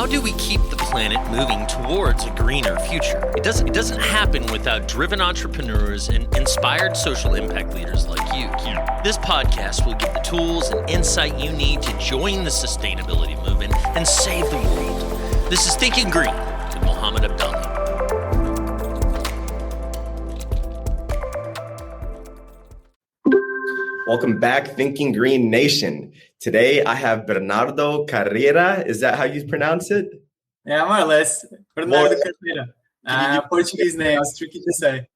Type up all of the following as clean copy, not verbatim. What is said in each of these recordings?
How do we keep the planet moving towards a greener future? It doesn't happen without driven entrepreneurs and inspired social impact leaders like you. This podcast will give the tools and insight you need to join the sustainability movement and save the world. This is Thinking Green with Mohammed Abdallah. Welcome back, Thinking Green Nation. Today, I have Bernardo Carreira. Is that how you pronounce it? Yeah, more or less. Bernardo Carreira. Portuguese name. It's tricky to say.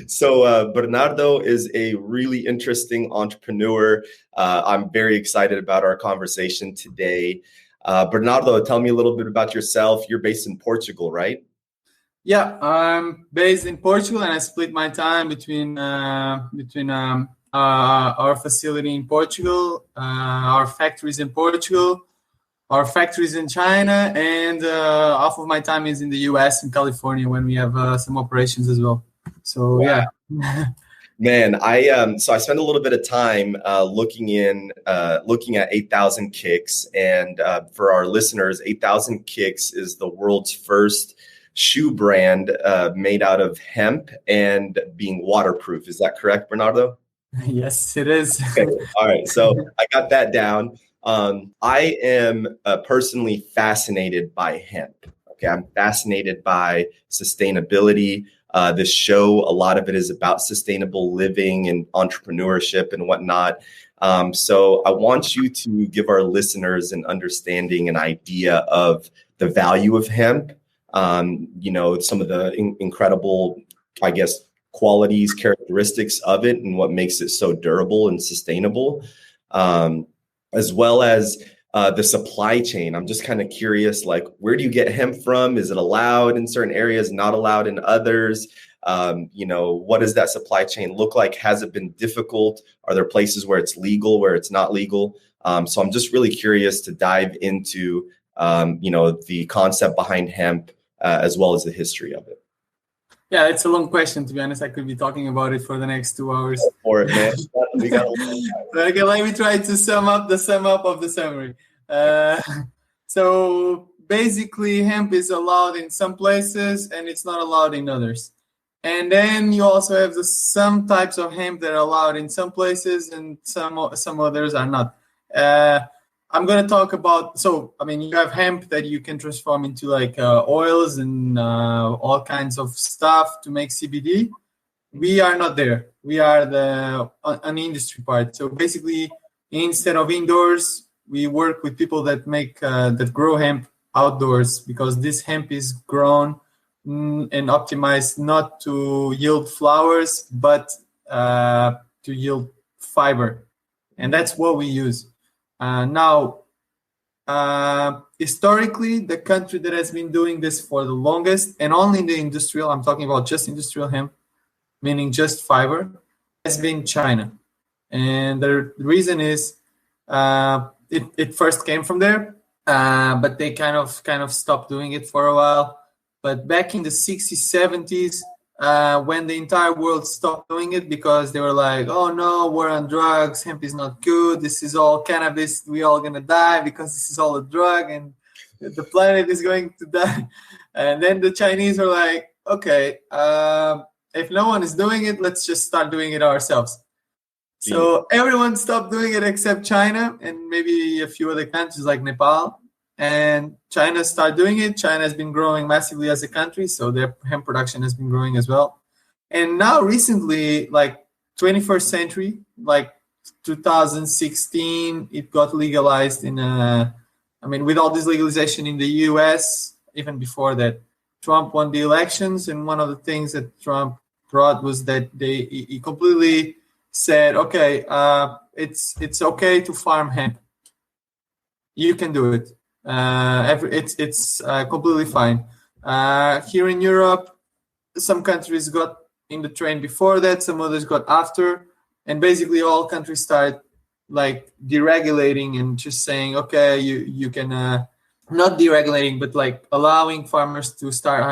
So Bernardo is a really interesting entrepreneur. I'm very excited about our conversation today. Bernardo, tell me a little bit about yourself. You're based in Portugal, right? Yeah, I'm based in Portugal, and I split my time between our facility in Portugal, our factories in Portugal, our factories in China, and half of my time is in the US and California when we have some operations as well. So wow. Yeah. Man, I spent a little bit of time looking at 8,000 Kicks, and for our listeners, 8,000 Kicks is the world's first shoe brand made out of hemp and being waterproof. Is that correct, Bernardo? Yes, it is. Okay. All right. So I got that down. I am personally fascinated by hemp. Okay. I'm fascinated by sustainability. This show, a lot of it is about sustainable living and entrepreneurship and whatnot. So I want you to give our listeners an understanding, an idea of the value of hemp. Some of the incredible, I guess, qualities, characteristics of it, and what makes it so durable and sustainable, as well as the supply chain. I'm just kind of curious, like, where do you get hemp from? Is it allowed in certain areas, not allowed in others? What does that supply chain look like? Has it been difficult? Are there places where it's legal, where it's not legal? So I'm just really curious to dive into, the concept behind hemp, as well as the history of it. Yeah, it's a long question, to be honest. I could be talking about it for the next 2 hours. For it, man. We got okay, let me try to sum up the summary. So basically, hemp is allowed in some places and it's not allowed in others. And then you also have some types of hemp that are allowed in some places and some others are not. I'm going to talk about, you have hemp that you can transform into oils and all kinds of stuff to make CBD. We are not there. We are an industry part. So basically, instead of indoors, we work with people that grow hemp outdoors, because this hemp is grown and optimized not to yield flowers, but to yield fiber. And that's what we use. Historically, the country that has been doing this for the longest, and only in the industrial, I'm talking about just industrial hemp, meaning just fiber, has been China. And the reason is it first came from there, but they kind of stopped doing it for a while. But back in the 60s, 70s, when the entire world stopped doing it because they were like, oh no, we're on drugs, hemp is not good, this is all cannabis, we all gonna die because this is all a drug and the planet is going to die. And then the Chinese were like, okay, if no one is doing it, let's just start doing it ourselves. Yeah. So everyone stopped doing it except China and maybe a few other countries like Nepal. And China started doing it. China has been growing massively as a country, so their hemp production has been growing as well. And now recently, 21st century, 2016, it got legalized with all this legalization in the US, even before that, Trump won the elections. And one of the things that Trump brought was that he completely said, okay, it's okay to farm hemp. You can do it. It's completely fine. Here in Europe, some countries got in the train before that, some others got after, and basically all countries start deregulating and just saying, okay, you can not deregulating, but allowing farmers to start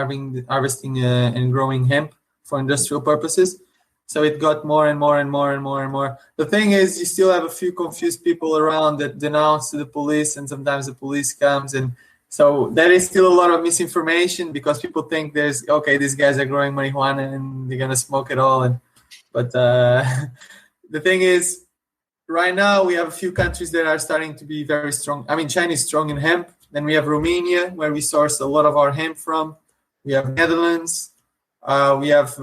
harvesting and growing hemp for industrial purposes. So it got more and more and more and more and more. The thing is, you still have a few confused people around that denounce to the police, and sometimes the police comes and So there is still a lot of misinformation because people think these guys are growing marijuana and they're gonna smoke it all. But the thing is, right now we have a few countries that are starting to be very strong. I mean, China is strong in hemp. Then we have Romania, where we source a lot of our hemp from. We have Netherlands. We have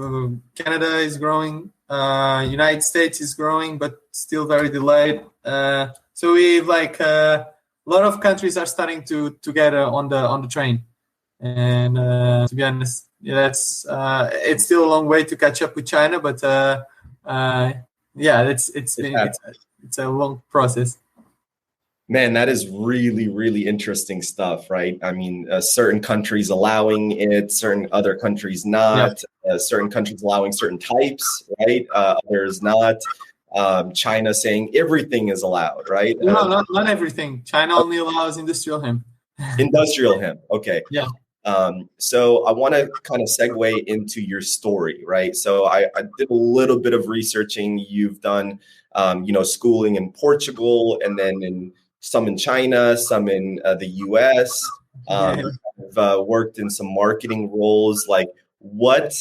Canada is growing. United States is growing, but still very delayed. So we like a lot of countries are starting to get on the train. And to be honest, that's it's still a long way to catch up with China, but it's a long process. Man, that is really, really interesting stuff, right? I mean, certain countries allowing it, certain other countries not, certain countries allowing certain types, right? Others not. China saying everything is allowed, right? No, not everything. China only allows industrial hemp. Industrial hemp, okay. Yeah. So I want to kind of segue into your story, right? So I did a little bit of researching. You've done, schooling in Portugal, and then some in China, some in the U.S. You've worked in some marketing roles. Like, what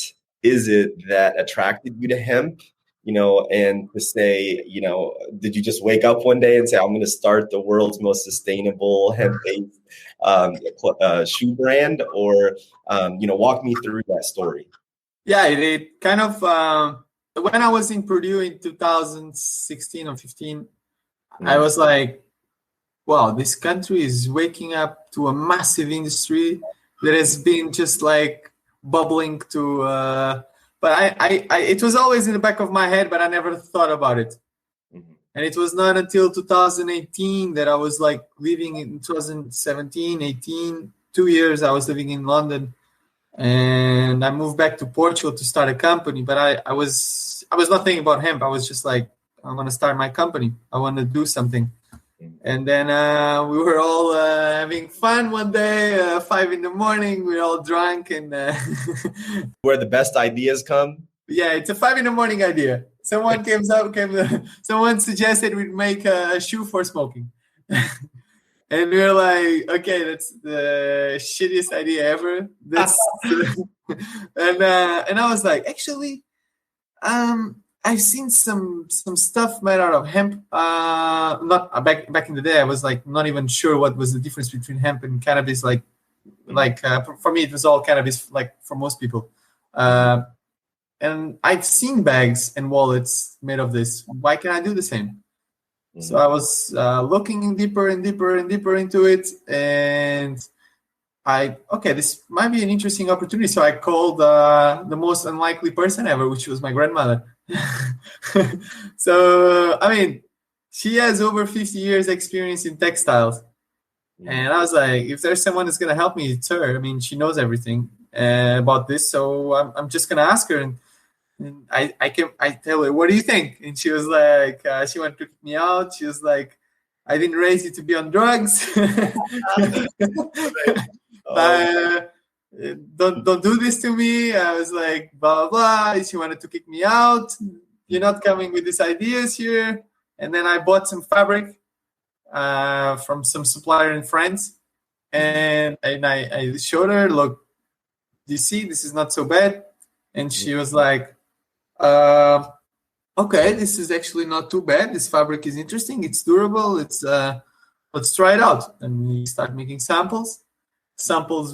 is it that attracted you to hemp? And to say, did you just wake up one day and say, I'm going to start the world's most sustainable hemp-based shoe brand? Or, walk me through that story. Yeah, it kind of, when I was in Purdue in 2016 or 15, I was like, wow, this country is waking up to a massive industry that has been just like bubbling to... But it was always in the back of my head, but I never thought about it. Mm-hmm. And it was not until 2018 that I was like living in 2017, 18, 2 years I was living in London. And I moved back to Portugal to start a company. But I was not thinking about hemp. I was just like, I want to start my company. I want to do something. And then we were all having fun one day, 5 a.m. We were all drunk. And where the best ideas come? Yeah, it's a 5 a.m. idea. Someone someone suggested we'd make a shoe for smoking. And we were like, okay, that's the shittiest idea ever. And I was like, actually, I've seen some stuff made out of hemp. Not back in the day, I was like not even sure what was the difference between hemp and cannabis. For me, it was all cannabis. Like for most people, and I've seen bags and wallets made of this. Why can't I do the same? Mm-hmm. So I was looking deeper and deeper and deeper into it, and this might be an interesting opportunity. So I called the most unlikely person ever, which was my grandmother. So, I mean, she has over 50 years experience in textiles. And I was like, if there's someone that's going to help me, it's her. I mean, she knows everything about this. So I'm just going to ask her. And I tell her, what do you think? And she was like, she wanted to kick me out. She was like, I didn't raise you to be on drugs. Don't do this to me. I was like, blah, blah, blah. She wanted to kick me out. You're not coming with these ideas here. And then I bought some fabric from some supplier in France. And I showed her, look, do you see, this is not so bad. And she was like, okay, this is actually not too bad. This fabric is interesting. It's durable. Let's try it out. And we start making samples,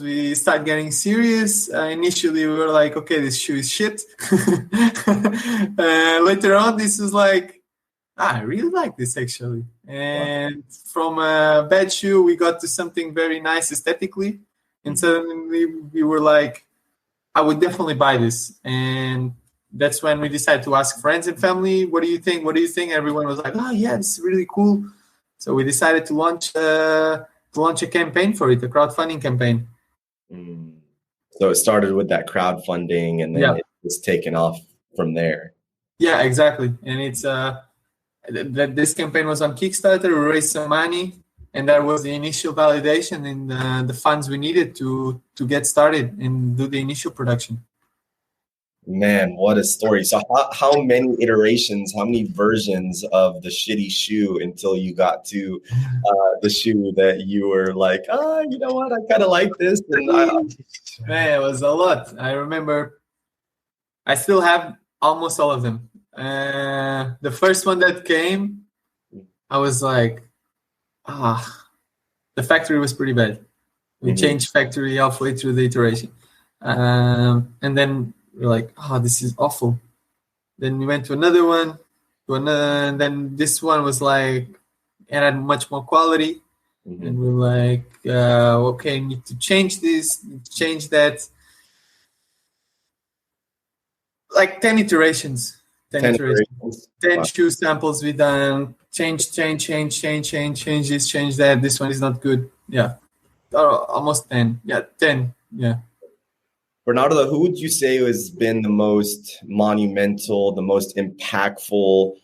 we start getting serious. Initially, we were like, okay, this shoe is shit. Later on, this was like, I really like this actually. And from a bad shoe, we got to something very nice aesthetically. And suddenly we were like, I would definitely buy this. And that's when we decided to ask friends and family, what do you think? What do you think? Everyone was like, oh yeah, this is really cool. So we decided to launch a campaign for it, a crowdfunding campaign. So it started with that crowdfunding, and then it was taken off from there. Yeah, exactly. And it's this campaign was on Kickstarter. We raised some money, and that was the initial validation and the funds we needed to get started and do the initial production. Man, what a story. So how many iterations, how many versions of the shitty shoe until you got to the shoe that you were like, you know what, I kind of like this. And Man, it was a lot. I remember I still have almost all of them. The first one that came, I was like, the factory was pretty bad. We changed factory halfway through the iteration. And then we're like, this is awful. Then we went to another one, and then this one was like, it had much more quality. And we're like, okay, need to change this, change that. Like 10 iterations. 10 wow. shoe samples we done. Change this, change that. This one is not good. Yeah. Almost 10. Yeah, 10. Yeah. Bernardo, who would you say has been the most monumental, the most impactful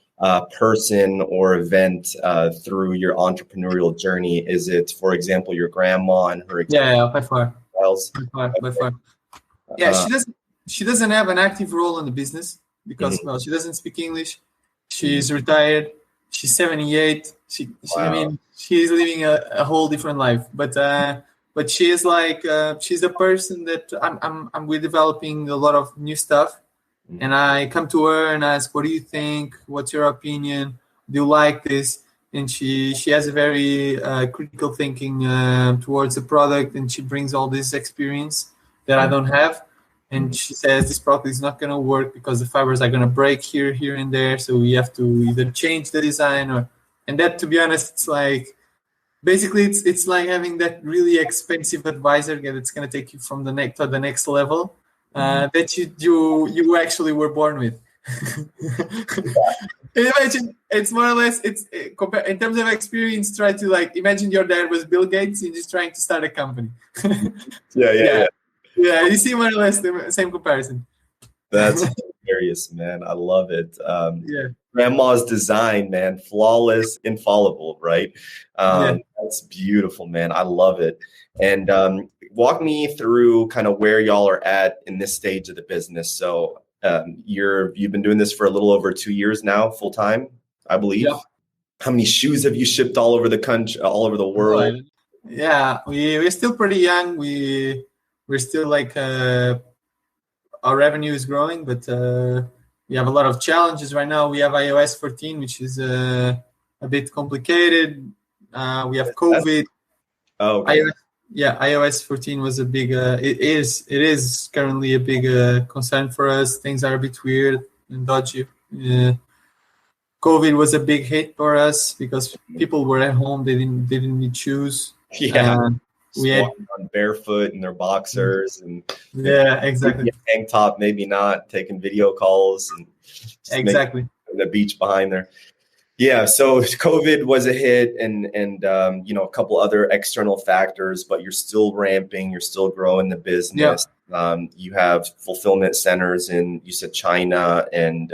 person or event through your entrepreneurial journey? Is it, for example, your grandma and her experience? Yeah, by far. By far. Yeah, she doesn't have an active role in the business because she doesn't speak English. She's retired. She's 78. I mean, she's living a whole different life. But she is like she's a person that we're developing a lot of new stuff, and I come to her and ask, "What do you think? What's your opinion? Do you like this?" And she has a very critical thinking towards the product, and she brings all this experience that I don't have. And she says this product is not going to work because the fibers are going to break here, and there. So we have to either change the design and that, to be honest, it's like. Basically, it's like having that really expensive advisor that's going to take you from the next level that you actually were born with. Imagine it's more or less in terms of experience. Try to imagine your dad was Bill Gates and just trying to start a company. Yeah. You see more or less the same comparison. That's hilarious, man. I love it. Grandma's design, man, flawless, infallible, right? That's beautiful, man. I love it. And walk me through kind of where y'all are at in this stage of the business. So you've been doing this for a little over 2 years now, full time, I believe. Yeah. How many shoes have you shipped all over the country, all over the world? Yeah, we're still pretty young. We're still our revenue is growing, but we have a lot of challenges right now. We have iOS 14, which is a bit complicated. We have COVID. Oh, okay. iOS 14 was a big. It is currently a big concern for us. Things are a bit weird and dodgy. COVID was a big hit for us because people were at home. They didn't need shoes. Yeah. We had on barefoot in their boxers and exactly tank top, maybe not, taking video calls and exactly the beach behind there. Yeah, so COVID was a hit and a couple other external factors, but you're still ramping, you're still growing the business. Yeah. You have fulfillment centers in, you said, China and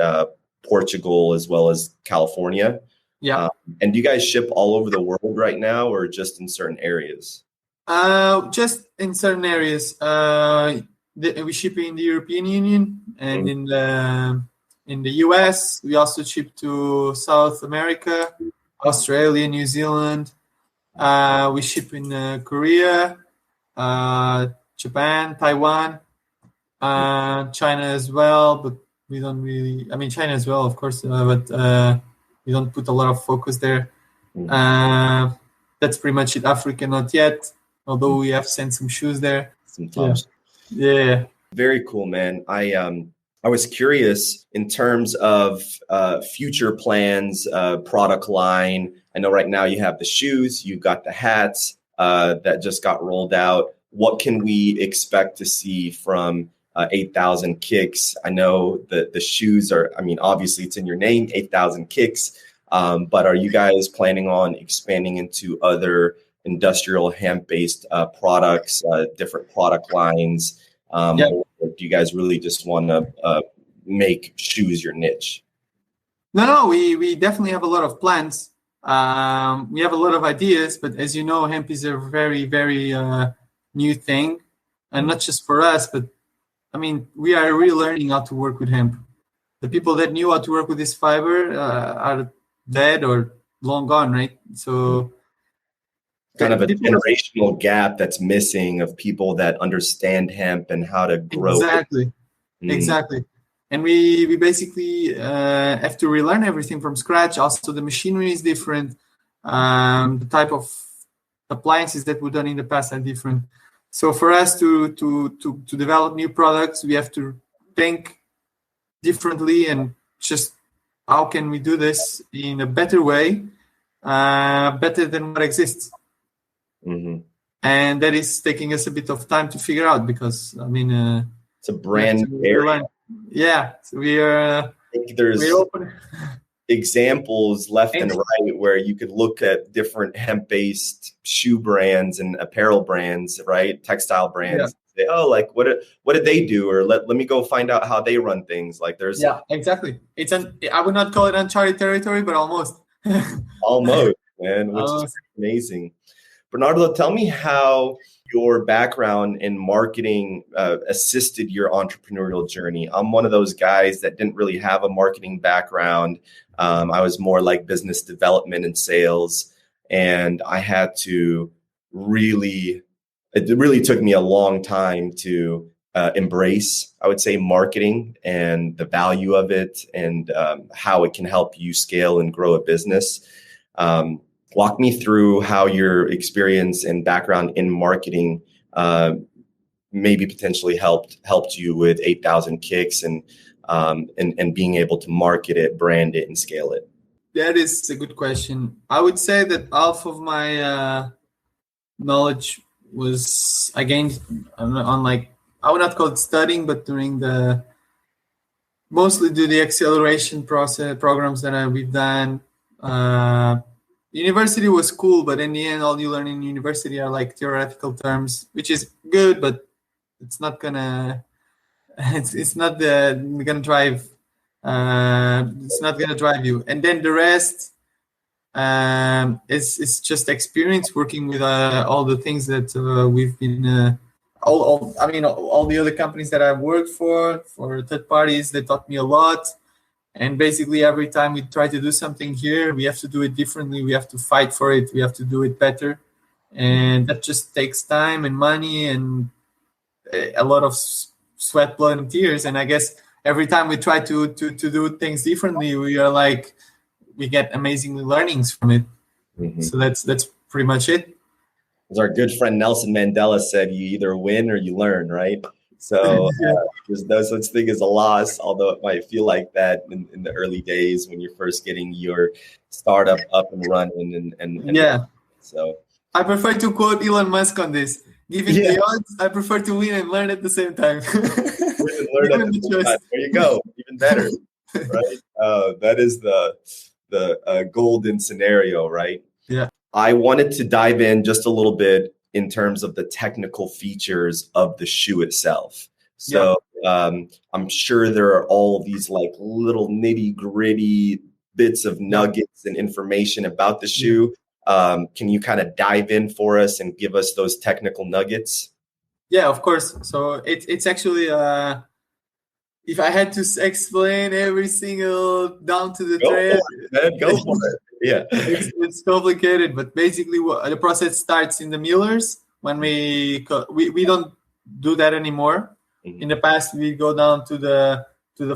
Portugal as well as California. Yeah. And do you guys ship all over the world right now or just in certain areas? Just in certain areas. We ship in the European Union and in the US. We also ship to South America, Australia, New Zealand. We ship in Korea, Japan, Taiwan, China as well. But we don't really. I mean, China as well, of course, but we don't put a lot of focus there. That's pretty much it. Africa, not yet. Although we have sent some shoes there. Yeah. Very cool, man. I was curious in terms of future plans, product line. I know right now you have the shoes, you've got the hats that just got rolled out. What can we expect to see from 8,000 Kicks? I know that the shoes are, I mean, obviously it's in your name, 8,000 Kicks. But are you guys planning on expanding into other industrial hemp-based products, different product lines? Or do you guys really just want to make shoes your niche? No, we definitely have a lot of plans. We have a lot of ideas, but as you know, hemp is a very, very new thing, and not just for us, but I mean, we are relearning how to work with hemp. The people that knew how to work with this fiber are dead or long gone, right? So kind of a generational gap that's missing of people that understand hemp and how to grow exactly it. Exactly. And we basically have to relearn everything from scratch. Also, the machinery is different. The type of appliances that were done in the past are different. So for us to develop new products, we have to think differently and just how can we do this in a better way, better than what exists. Mm-hmm. And that is taking us a bit of time to figure out because, I mean, it's a brand new area. Yeah, so we are. I think there's examples left and right where you could look at different hemp-based shoe brands and apparel brands, right? Textile brands. Yeah. Say, oh, like what did they do? Or let me go find out how they run things. Like there's exactly. I would not call it uncharted territory, but almost. Almost, man, which is amazing. Bernardo, tell me how your background in marketing assisted your entrepreneurial journey. I'm one of those guys that didn't really have a marketing background. I was more like business development and sales. And I had to it really took me a long time to embrace, I would say, marketing and the value of it and how it can help you scale and grow a business. Walk me through how your experience and background in marketing maybe potentially helped you with 8,000 Kicks and being able to market it, brand it, and scale it. That is a good question. I would say that half of my knowledge was I gained on like, I would not call it studying, but during mostly do the acceleration programs that we've done. University was cool, but in the end, all you learn in university are like theoretical terms, which is good, but it's not gonna drive. It's not gonna drive you. And then the rest is just experience working with all the things that we've been. All the other companies that I've worked for third parties, they taught me a lot. And basically, every time we try to do something here, we have to do it differently. We have to fight for it. We have to do it better. And that just takes time and money and a lot of sweat, blood, and tears. And I guess every time we try to do things differently, we get amazing learnings from it. Mm-hmm. So that's pretty much it. As our good friend Nelson Mandela said, you either win or you learn, right? So there's no such thing as a loss, although it might feel like that in the early days when you're first getting your startup up and running. And so I prefer to quote Elon Musk on this. Given the odds, I prefer to win and learn at the same time. There you go. Even better, right? That is the golden scenario, right? Yeah. I wanted to dive in just a little bit in terms of the technical features of the shoe itself. So I'm sure there are all of these like little nitty gritty bits of nuggets and information about the shoe. Can you kind of dive in for us and give us those technical nuggets? Yeah, of course. So it's actually, if I had to explain every single down to the thread, go for it. Yeah, it's complicated, but basically the process starts in the millers when we don't do that anymore. Mm-hmm. In the past, we go down to the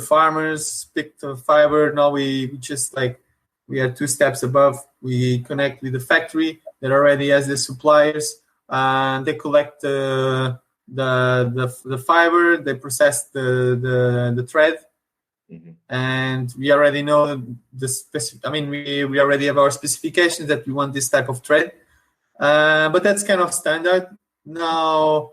farmers, pick the fiber. Now we just we are 2 steps above. We connect with the factory that already has the suppliers, and they collect the fiber. They process the thread. Mm-hmm. And we already know we already have our specifications that we want this type of thread, but that's kind of standard. Now,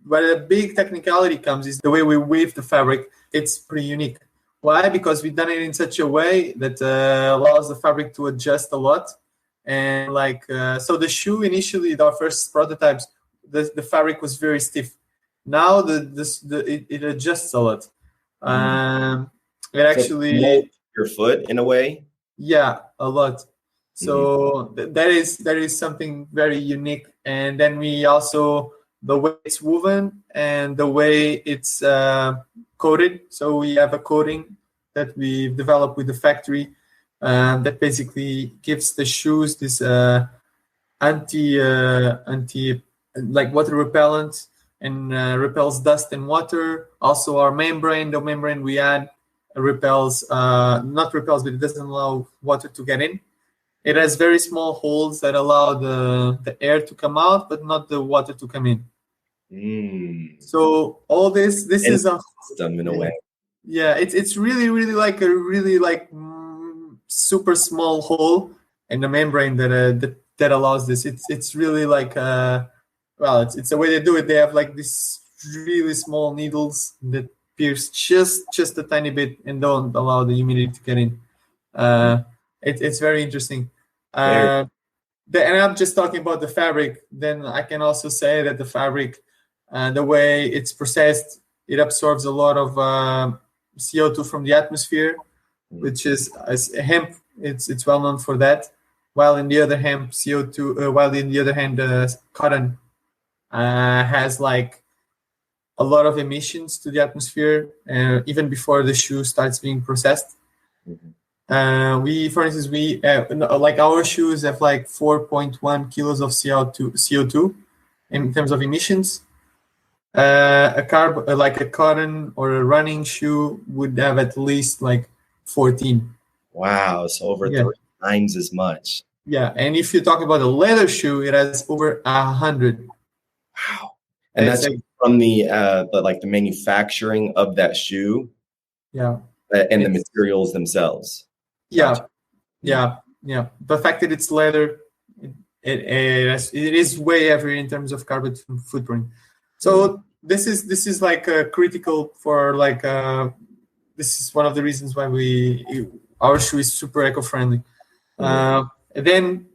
where the big technicality comes is the way we weave the fabric. It's pretty unique. Why? Because we've done it in such a way that allows the fabric to adjust a lot. And so the shoe initially, our first prototypes, the fabric was very stiff. Now it adjusts a lot. It actually your foot in a way. Yeah, a lot. So that is something very unique. And then we also the way it's woven and the way it's coated. So we have a coating that we developed with the factory that basically gives the shoes this anti like water repellent and repels dust and water. Also our membrane, the membrane we add repels, not repels, but it doesn't allow water to get in. It has very small holes that allow the air to come out, but not the water to come in. So all this is a system in a way. Yeah, it's really like a really like super small hole in the membrane that allows this. It's really like it's the way they do it. They have like these really small needles that pierce just a tiny bit and don't allow the humidity to get in. It's very interesting. And I'm just talking about the fabric. Then I can also say that the fabric, the way it's processed, it absorbs a lot of CO2 from the atmosphere, which is as hemp. It's well known for that. While in the other hand, cotton has like a lot of emissions to the atmosphere, even before the shoe starts being processed. For instance, like our shoes have like 4.1 kilos of CO2 in terms of emissions. Like a cotton or a running shoe would have at least like 14. Wow, so over 3 times as much. Yeah, and if you talk about a leather shoe, it has over 100. Wow, and that's like, from the manufacturing of that shoe. Yeah, and the materials themselves. Yeah. The fact that it's leather, it is way heavier in terms of carbon footprint. So this is like critical for like this is one of the reasons why our shoe is super eco-friendly. And then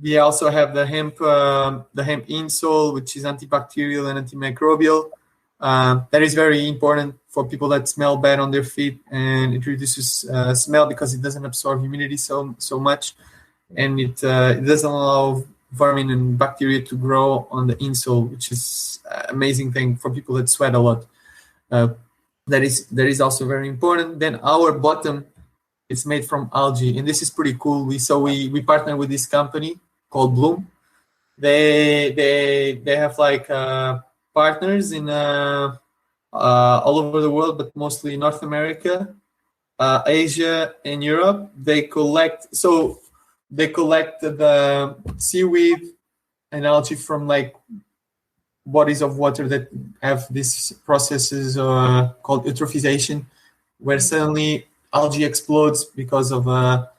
we also have the hemp insole, which is antibacterial and antimicrobial. That is very important for people that smell bad on their feet, and it reduces smell because it doesn't absorb humidity so much, and it doesn't allow vermin and bacteria to grow on the insole, which is an amazing thing for people that sweat a lot. That is also very important. Then our bottom is made from algae, and this is pretty cool. We partner with this company called Bloom. They have like partners in all over the world, but mostly North America, Asia, and Europe. They collect the seaweed and algae from like bodies of water that have these processes called eutrophisation, where suddenly algae explodes because of all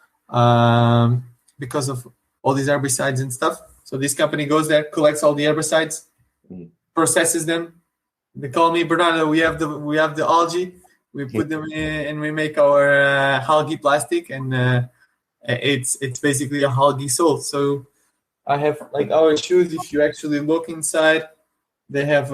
these herbicides and stuff. So this company goes there, collects all the herbicides, processes them. They call me, Bernardo, we have the algae. We put them in and we make our algae plastic, and it's basically a algae sole. So I have like our shoes. If you actually look inside, they have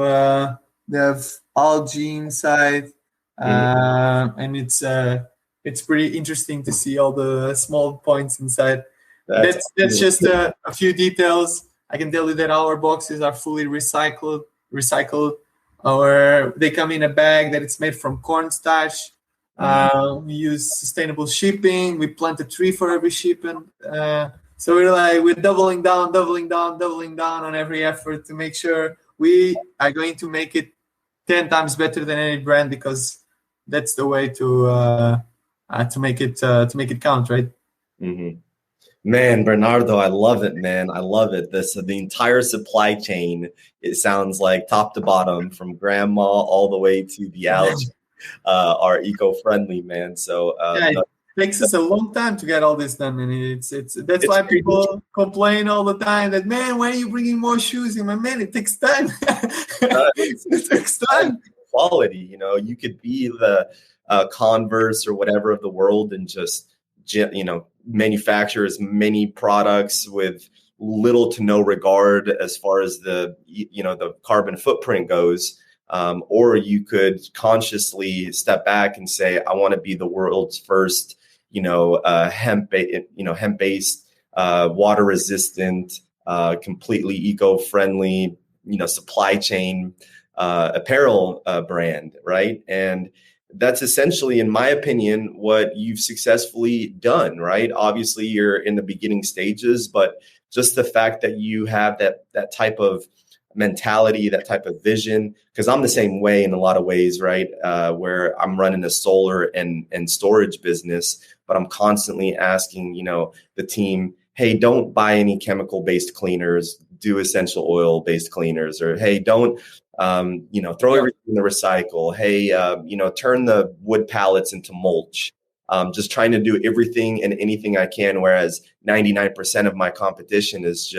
algae inside, and it's pretty interesting to see all the small points inside. That's just a few details. I can tell you that our boxes are fully recycled, or they come in a bag that it's made from cornstarch. We use sustainable shipping. We plant a tree for every shipment. So we're doubling down on every effort to make sure we are going to make it 10 times better than any brand, because that's the way to make it count, right? Mm-hmm. Man, Bernardo, I love it, man. I love it. The entire supply chain, it sounds like top to bottom, from grandma all the way to the algae, are eco-friendly, man. So it takes us a long time to get all this done, and that's why people complain all the time that, man, why are you bringing more shoes in? Man, it takes time. It takes time. Quality, you could be the Converse or whatever of the world and just manufacture as many products with little to no regard as far as the carbon footprint goes, or you could consciously step back and say, I want to be the world's first hemp-based, water resistant, completely eco-friendly supply chain apparel brand, right? And that's essentially, in my opinion, what you've successfully done, right? Obviously, you're in the beginning stages, but just the fact that you have that type of mentality, that type of vision, because I'm the same way in a lot of ways, right? Where I'm running a solar and storage business, but I'm constantly asking, the team, hey, don't buy any chemical-based cleaners, do essential oil-based cleaners, or hey, don't throw everything in the recycle. Hey, turn the wood pallets into mulch. Just trying to do everything and anything I can. Whereas 99% of my competition is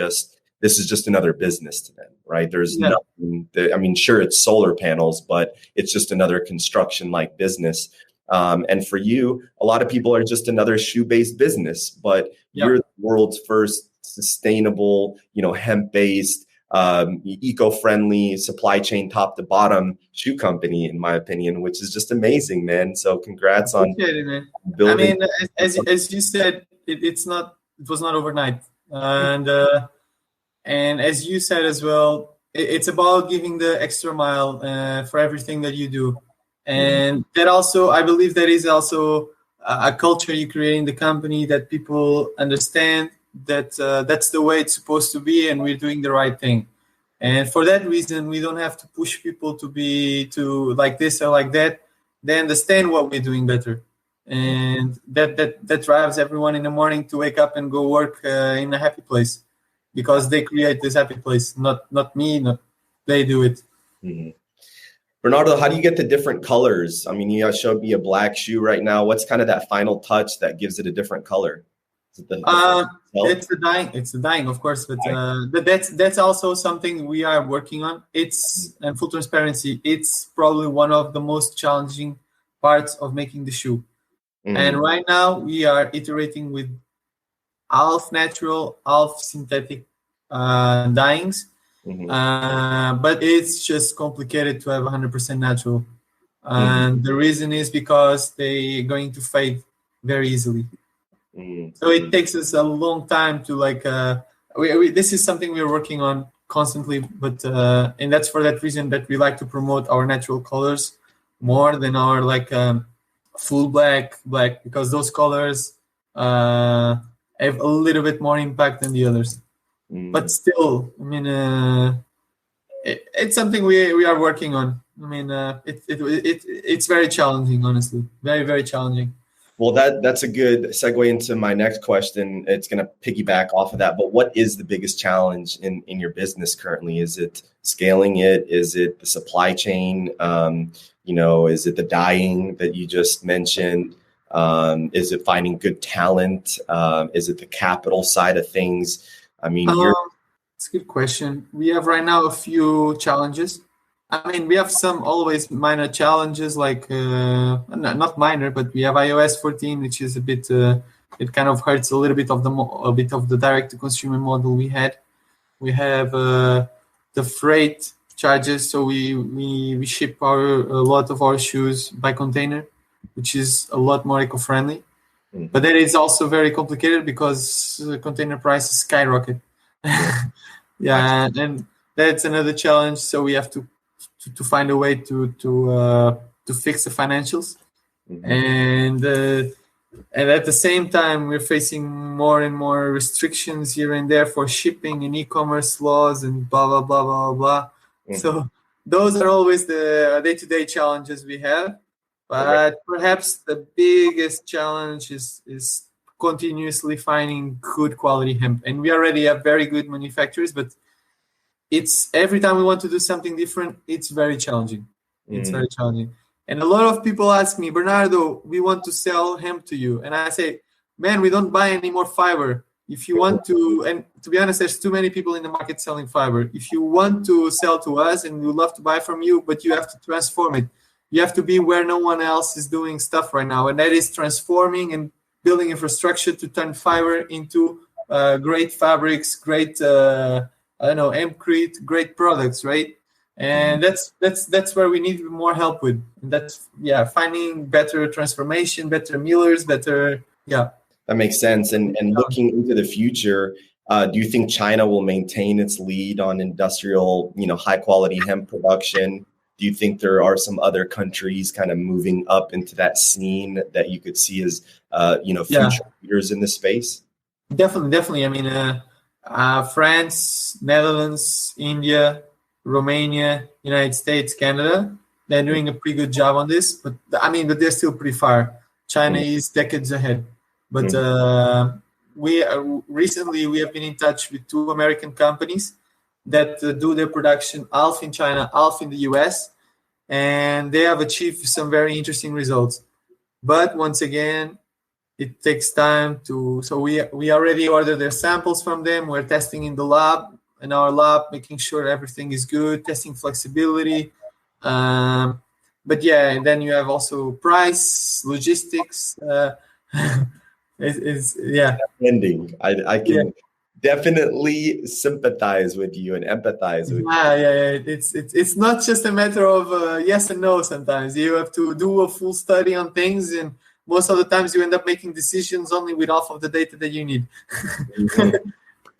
this is just another business to them, right? There's nothing. Sure, it's solar panels, but it's just another construction-like business. And for you, a lot of people are just another shoe-based business, but you're the world's first sustainable, hemp-based, eco-friendly supply chain top to bottom shoe company, in my opinion, which is just amazing, man. So congrats on building. As you said, it was not overnight. And as you said as well, it's about giving the extra mile for everything that you do. And that also, I believe that is also a culture you create in the company that people understand that that's the way it's supposed to be, and we're doing the right thing. And for that reason, we don't have to push people to like this or like that. They understand what we're doing better. And that drives everyone in the morning to wake up and go work in a happy place, because they create this happy place, not me, they do it. Mm-hmm. Bernardo, how do you get the different colors? You guys showed me a black shoe right now. What's kind of that final touch that gives it a different color? It's the dyeing, of course, but that's also something we are working on. And full transparency, it's probably one of the most challenging parts of making the shoe. Mm-hmm. And right now we are iterating with half natural, half synthetic dyings. Mm-hmm. But it's just complicated to have 100% natural. And the reason is because they're going to fade very easily. Mm-hmm. So it takes us a long time to this is something we're working on constantly, but and that's for that reason that we like to promote our natural colors more than our full black, because those colors have a little bit more impact than the others. But still, it's something we are working on. It's very challenging, honestly, very, very challenging. Well, that's a good segue into my next question. It's going to piggyback off of that. But what is the biggest challenge in your business currently? Is it scaling it? Is it the supply chain? Is it the dyeing that you just mentioned? Is it finding good talent? Is it the capital side of things? It's a good question. We have right now a few challenges. We have some always minor challenges, not minor, but we have iOS 14, which is a bit. It kind of hurts a little bit of the direct to consumer model we had. We have the freight charges, so we ship a lot of our shoes by container, which is a lot more eco-friendly. But that is also very complicated because container prices skyrocket. And that's another challenge. So we have to find a way to fix the financials, and at the same time we're facing more and more restrictions here and there for shipping and e-commerce laws and blah blah blah blah blah. So those are always the day-to-day challenges we have. But perhaps the biggest challenge is continuously finding good quality hemp. And we already have very good manufacturers, but it's every time we want to do something different, it's very challenging. It's very challenging. And a lot of people ask me, Bernardo, we want to sell hemp to you. And I say, man, we don't buy any more fiber. If you want to, and to be honest, there's too many people in the market selling fiber. If you want to sell to us and we'd love to buy from you, but you have to transform it. You have to be where no one else is doing stuff right now. And that is transforming and building infrastructure to turn fiber into great fabrics, great, hempcrete, great products, right? And that's where we need more help with. And that's, finding better transformation, better millers, better, That makes sense. And looking into the future, Do you think China will maintain its lead on industrial, high quality hemp production? Do you think there are some other countries kind of moving up into that scene that you could see as, future leaders in this space? Definitely. I mean, France, Netherlands, India, Romania, United States, Canada, they're doing a pretty good job on this. But they're still pretty far. China is decades ahead. But recently we have been in touch with 2 American companies that do their production half in China, half in the US, and they have achieved some very interesting results. But once again, it takes time so we already ordered their samples from them. We're testing in our lab, making sure everything is good, testing flexibility. But yeah, and then you have also price, logistics. Ending. I can definitely sympathize with you and empathize with you. It's not just a matter of yes and no. Sometimes you have to do a full study on things, and most of the times you end up making decisions only with half of the data that you need.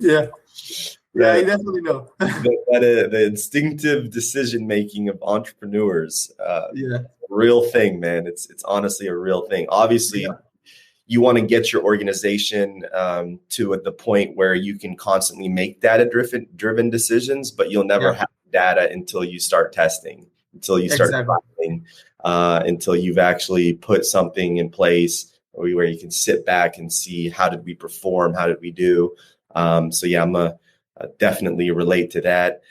I definitely know. The instinctive decision making of entrepreneurs, real thing, man. It's honestly a real thing. Obviously, you want to get your organization to at the point where you can constantly make data-driven decisions, but you'll never have data until you start testing, until you start testing, until you've actually put something in place where you can sit back and see how did we perform, how did we do. I'm definitely relate to that.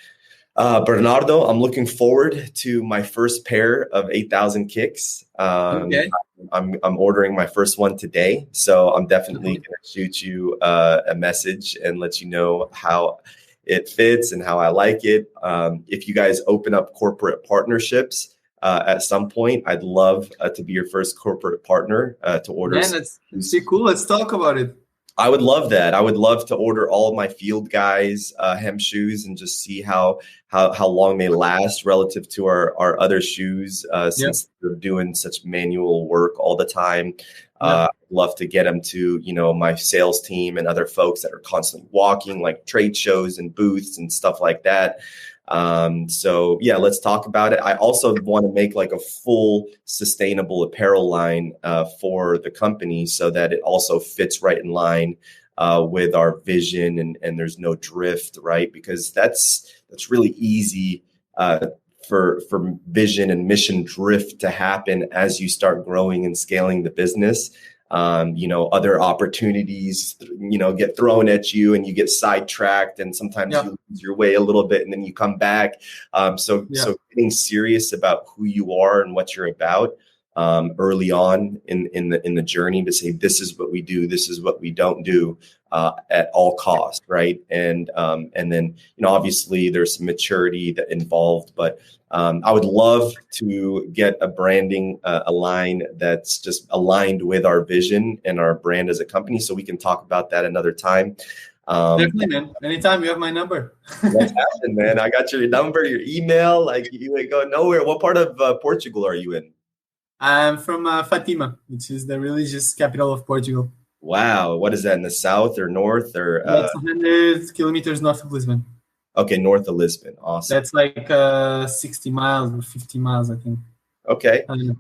Bernardo, I'm looking forward to my first pair of 8,000 kicks. I'm ordering my first one today, so I'm definitely going to shoot you a message and let you know how it fits and how I like it. If you guys open up corporate partnerships at some point, I'd love to be your first corporate partner to order. Man, that's cool. Let's talk about it. I would love that. I would love to order all of my field guys hemp shoes and just see how long they last relative to our other shoes since they're doing such manual work all the time. I'd love to get them to, my sales team and other folks that are constantly walking like trade shows and booths and stuff like that. Let's talk about it. I also want to make like a full sustainable apparel line for the company so that it also fits right in line with our vision and there's no drift, right? Because that's really easy for vision and mission drift to happen as you start growing and scaling the business. Other opportunities, get thrown at you and you get sidetracked and sometimes you lose your way a little bit and then you come back. So getting serious about who you are and what you're about early on in the journey to say, this is what we do, this is what we don't do at all costs. Right. And then, obviously there's some maturity that involved, but I would love to get a branding, a line that's just aligned with our vision and our brand as a company. So we can talk about that another time. Definitely, man. Anytime, you have my number. What's happening, man? I got your number, your email. Like you ain't go nowhere. What part of Portugal are you in? I'm from Fatima, which is the religious capital of Portugal. Wow. What is that, in the south or north or? It's 100 kilometers north of Lisbon. Okay, north of Lisbon. Awesome. That's like 60 miles or 50 miles, I think. Okay. I don't know.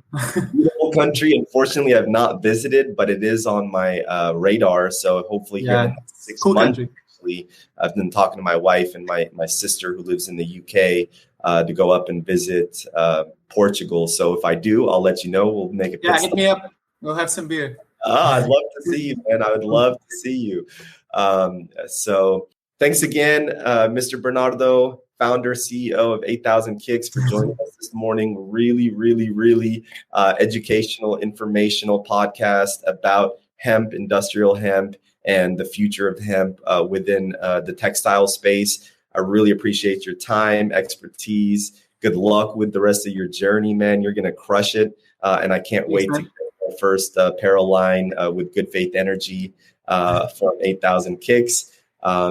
Beautiful country. Unfortunately, I've not visited, but it is on my radar. So hopefully here in the next 6 cool months, country. actually, I've been talking to my wife and my sister who lives in the UK to go up and visit Portugal. So if I do, I'll let you know. We'll make it. Yeah, hit me up. We'll have some beer. I'd love to see you, man. I would love to see you. So thanks again, Mr. Bernardo, founder, CEO of 8,000 Kicks, for joining us this morning. Really, really, really educational, informational podcast about hemp, industrial hemp, and the future of hemp within the textile space. I really appreciate your time, expertise. Good luck with the rest of your journey, man. You're going to crush it. And I can't wait to get our first apparel line with Good Faith Energy from 8,000 Kicks.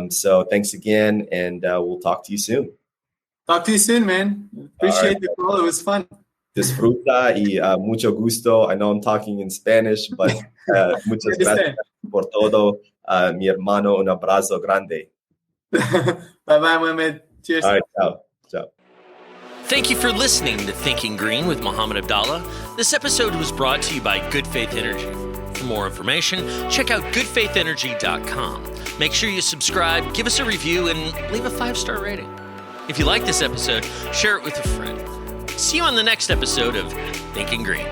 So thanks again, and we'll talk to you soon. Talk to you soon, man. Appreciate the call. It was fun. Disfruta y mucho gusto. I know I'm talking in Spanish, but muchas gracias por todo. Mi hermano, un abrazo grande. Bye-bye, Mohamed. Cheers. All right, ciao. Ciao. Thank you for listening to Thinking Green with Mohammed Abdallah. This episode was brought to you by Good Faith Energy. For more information, check out goodfaitenergy.com. Make sure you subscribe, give us a review, and leave a 5-star rating. If you like this episode, share it with a friend. See you on the next episode of Thinking Green.